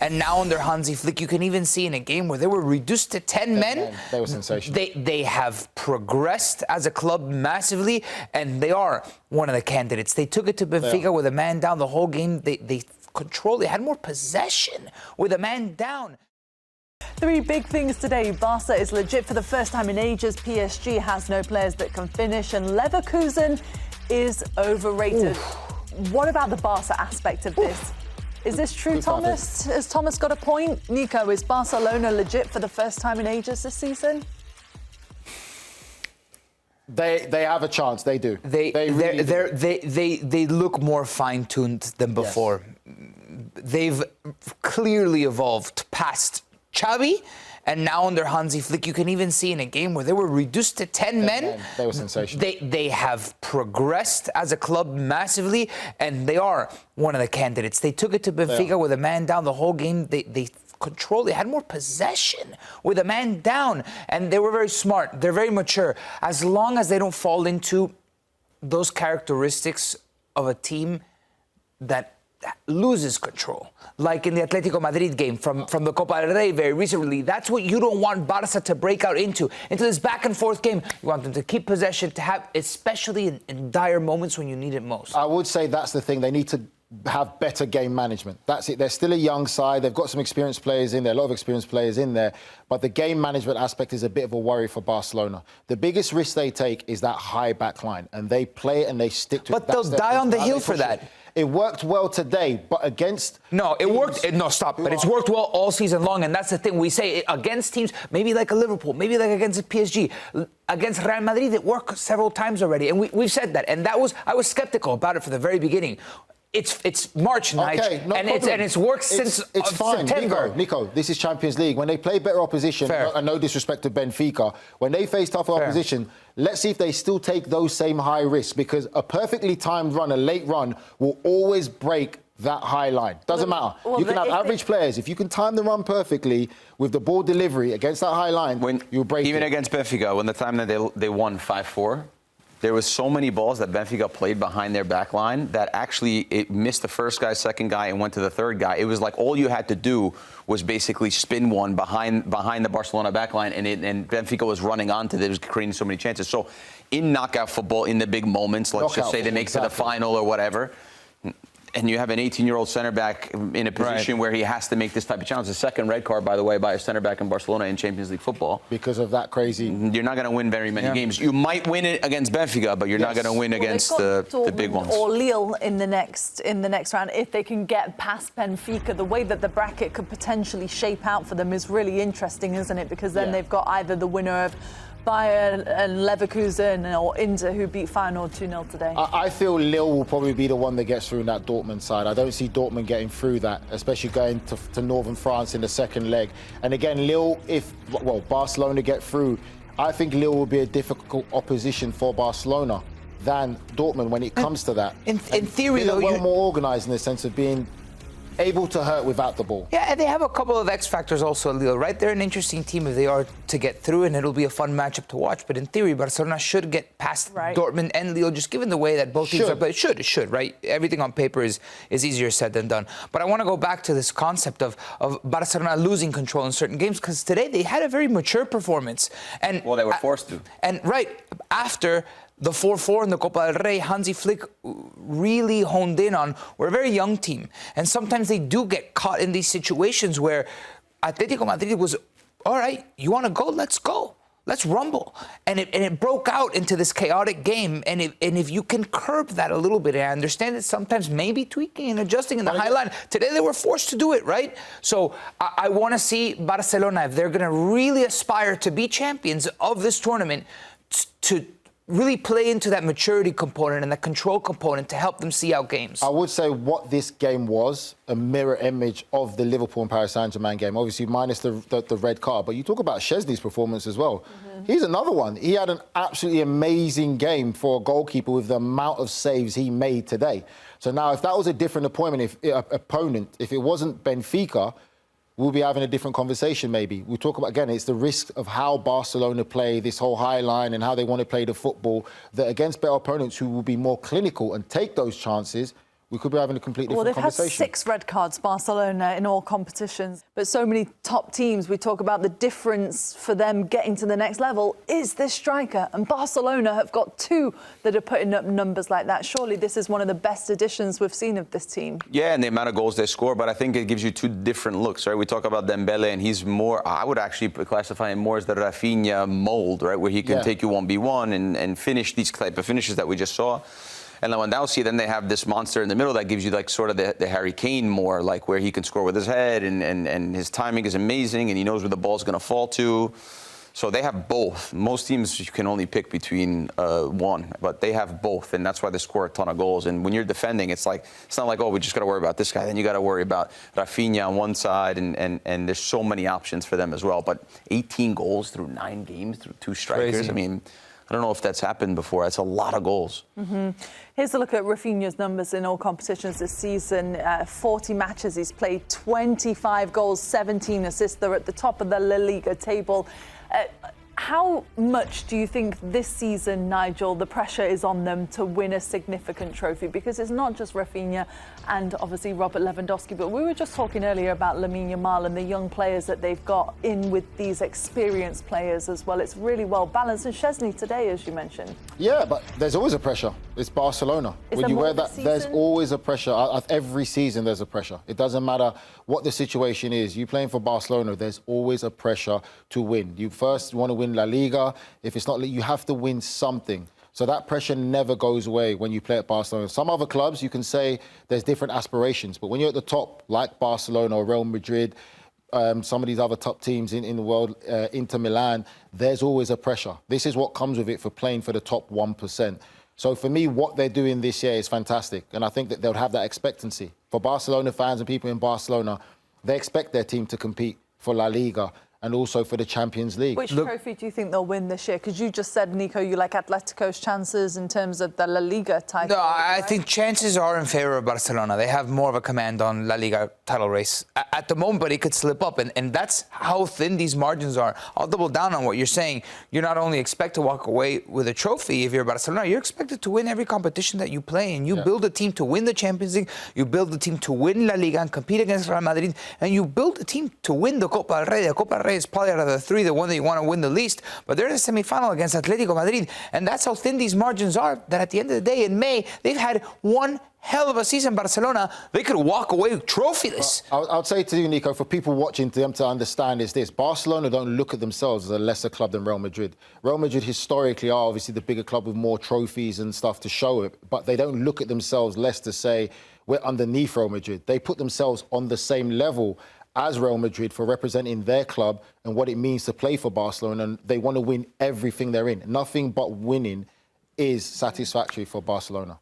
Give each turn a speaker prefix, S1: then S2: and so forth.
S1: And now under Hansi Flick, you can even see in a game where they were reduced to 10 men.
S2: They were sensational.
S1: They have progressed as a club massively, and they are one of the candidates. They took it to Benfica with a man down the whole game. They controlled. They had more possession with a man down.
S3: Three big things today. Barca is legit for the first time in ages. PSG has no players that can finish. And Leverkusen is overrated. Oof. What about the Barca aspect of this? Is this true, Thomas? Has Thomas got a point? Nico, is Barcelona legit for the first time in ages this season?
S2: They have a chance. They do.
S1: They look more fine-tuned than before. Yes. They've clearly evolved past Xavi, and now under Hansi Flick, you can even see in a game where they were reduced to 10 men.
S2: They were sensational.
S1: They have progressed as a club massively, and they are one of the candidates. They took it to Benfica with a man down the whole game. They controlled. They had more possession with a man down, and they were very smart. They're very mature. As long as they don't fall into those characteristics of a team that loses control, like in the Atletico Madrid game from the Copa del Rey very recently. That's what you don't want Barca to break out into this back and forth game. You want them to keep possession, to have, especially in dire moments when you need it most.
S2: I would say that's the thing. They need to have better game management. That's it. They're still a young side. They've got some experienced players in there, a lot of experienced players in there. But the game management aspect is a bit of a worry for Barcelona. The biggest risk they take is that high back line, and they play it and they stick to it.
S1: But they'll die on the hill for that.
S2: It worked well today, but against...
S1: No, it worked... No, stop. But it's worked well all season long, and that's the thing. We say against teams, maybe like a Liverpool, maybe like against a PSG, against Real Madrid, it worked several times already. And we've said that. And I was skeptical about it from the very beginning. It's March, Nigel,
S2: okay, no
S1: and it's worked since
S2: fine.
S1: September.
S2: Nico, this is Champions League. When they play better opposition, and no disrespect to Benfica, when they face tougher opposition, let's see if they still take those same high risks, because a perfectly timed run, a late run, will always break that high line. Doesn't matter. Well, you can have average players. If you can time the run perfectly with the ball delivery against that high line, you'll break
S4: even against Benfica, when the time that they won 5-4, there was so many balls that Benfica played behind their back line that actually it missed the first guy, second guy, and went to the third guy. It was like all you had to do was basically spin one behind the Barcelona back line, and Benfica was running onto it. It was creating so many chances. So in knockout football, in the big moments, let's just say they make it to the final or whatever, and you have an 18-year-old center back in a position where he has to make this type of challenge. The second red card, by the way, by a center back in Barcelona in Champions League football.
S2: Because of that crazy...
S4: You're not going to win very many games. You might win it against Benfica, but you're not going to win against the big ones.
S3: Or Lille in the next round, if they can get past Benfica. The way that the bracket could potentially shape out for them is really interesting, isn't it? Because then they've got either the winner of Bayern and Leverkusen or Inter, who beat Feyenoord 2-0 today.
S2: I feel Lille will probably be the one that gets through in that Dortmund side. I don't see Dortmund getting through that, especially going to northern France in the second leg. And again, Lille, if Barcelona get through, I think Lille will be a difficult opposition for Barcelona than Dortmund when it comes to that.
S1: In theory, though,
S2: more organised in the sense of being able to hurt without the ball.
S1: Yeah, and they have a couple of X factors also, Lille, right? They're an interesting team if they are to get through, and it'll be a fun matchup to watch. But in theory, Barcelona should get past Dortmund and Lille, just given the way that both teams are played. It should, right? Everything on paper is easier said than done. But I want to go back to this concept of Barcelona losing control in certain games, because today they had a very mature performance. And
S4: well, they were forced to.
S1: And after the 4-4 in the Copa del Rey, Hansi Flick really honed in on, we're a very young team. And sometimes they do get caught in these situations where Atletico Madrid was, all right, you want to go? Let's go. Let's rumble. And it broke out into this chaotic game. And if you can curb that a little bit, and I understand that sometimes maybe tweaking and adjusting in the high line. Today they were forced to do it, right? So I want to see Barcelona, if they're going to really aspire to be champions of this tournament, to really play into that maturity component and that control component to help them see out games.
S2: I would say what this game was, a mirror image of the Liverpool and Paris Saint-Germain game, obviously minus the red card. But you talk about Szczęsny's performance as well. He's another one. He had an absolutely amazing game for a goalkeeper with the amount of saves he made today. So now if that was a different opponent, if it wasn't Benfica, we'll be having a different conversation maybe. We'll talk about, again, it's the risk of how Barcelona play this whole high line and how they want to play the football, that against better opponents who will be more clinical and take those chances, we could be having a completely
S3: Well,
S2: different
S3: they've had
S2: conversation.
S3: 6 red cards, Barcelona, in all competitions. But so many top teams, we talk about the difference for them getting to the next level is this striker. And Barcelona have got 2 that are putting up numbers like that. Surely this is one of the best additions we've seen of this team.
S4: Yeah, and the amount of goals they score, but I think it gives you 2 different looks, right? We talk about Dembele, and he's more, I would actually classify him more as the Raphinha mold, right? Where he can take you 1v1 and finish these type of finishes that we just saw. And Lewandowski, then they have this monster in the middle that gives you like sort of the Harry Kane more, like where he can score with his head and his timing is amazing and he knows where the ball's going to fall to. So they have both. Most teams you can only pick between one, but they have both, and that's why they score a ton of goals. And when you're defending, it's not like, oh, we just got to worry about this guy. Then you got to worry about Raphinha on one side, and there's so many options for them as well. But 18 goals through 9 games through 2 strikers.
S1: Crazy.
S4: I mean, I don't know if that's happened before. That's a lot of goals.
S3: Mm-hmm. Here's a look at Raphinha's numbers in all competitions this season. 40 matches he's played, 25 goals, 17 assists. They're at the top of the La Liga table. How much do you think this season, Nigel, the pressure is on them to win a significant trophy? Because it's not just Raphinha and obviously Robert Lewandowski, but we were just talking earlier about Lamine Yamal and the young players that they've got in with these experienced players as well. It's really well balanced. And Szczęsny today, as you mentioned.
S2: Yeah, but there's always a pressure. It's Barcelona.
S3: Is
S2: When
S3: there
S2: you
S3: more
S2: wear
S3: this
S2: that, there's
S3: season?
S2: always a pressure. Every season there's a pressure. It doesn't matter what the situation is. You playing for Barcelona, there's always a pressure to win. You first want to win La Liga. If it's not, you have to win something. So that pressure never goes away when you play at Barcelona. Some other clubs, you can say there's different aspirations. But when you're at the top, like Barcelona or Real Madrid, some of these other top teams in the world, Inter Milan, there's always a pressure. This is what comes with it for playing for the top 1%. So for me, what they're doing this year is fantastic. And I think that they'll have that expectancy. For Barcelona fans and people in Barcelona, they expect their team to compete for La Liga and also for the Champions League.
S3: Which trophy do you think they'll win this year? Because you just said, Nico, you like Atletico's chances in terms of the La Liga title.
S1: No, I
S3: right?
S1: think chances are in favour of Barcelona. They have more of a command on La Liga title race at the moment, but it could slip up, and that's how thin these margins are. I'll double down on what you're saying. You're not only expected to walk away with a trophy if you're Barcelona, you're expected to win every competition that you play, and you build a team to win the Champions League, you build a team to win La Liga and compete against Real Madrid, and you build a team to win the Copa del Rey. The Copa del Rey is probably out of the 3, the one that you want to win the least, but they're in the semi-final against Atletico Madrid, and that's how thin these margins are, that at the end of the day, in May, they've had one hell of a season. Barcelona, they could walk away trophyless.
S2: I'll say to you, Nico, for people watching, them to understand is this. Barcelona don't look at themselves as a lesser club than Real Madrid. Real Madrid historically are obviously the bigger club with more trophies and stuff to show it, but they don't look at themselves less to say we're underneath Real Madrid. They put themselves on the same level as Real Madrid for representing their club and what it means to play for Barcelona, and they want to win everything they're in. Nothing but winning is satisfactory for Barcelona.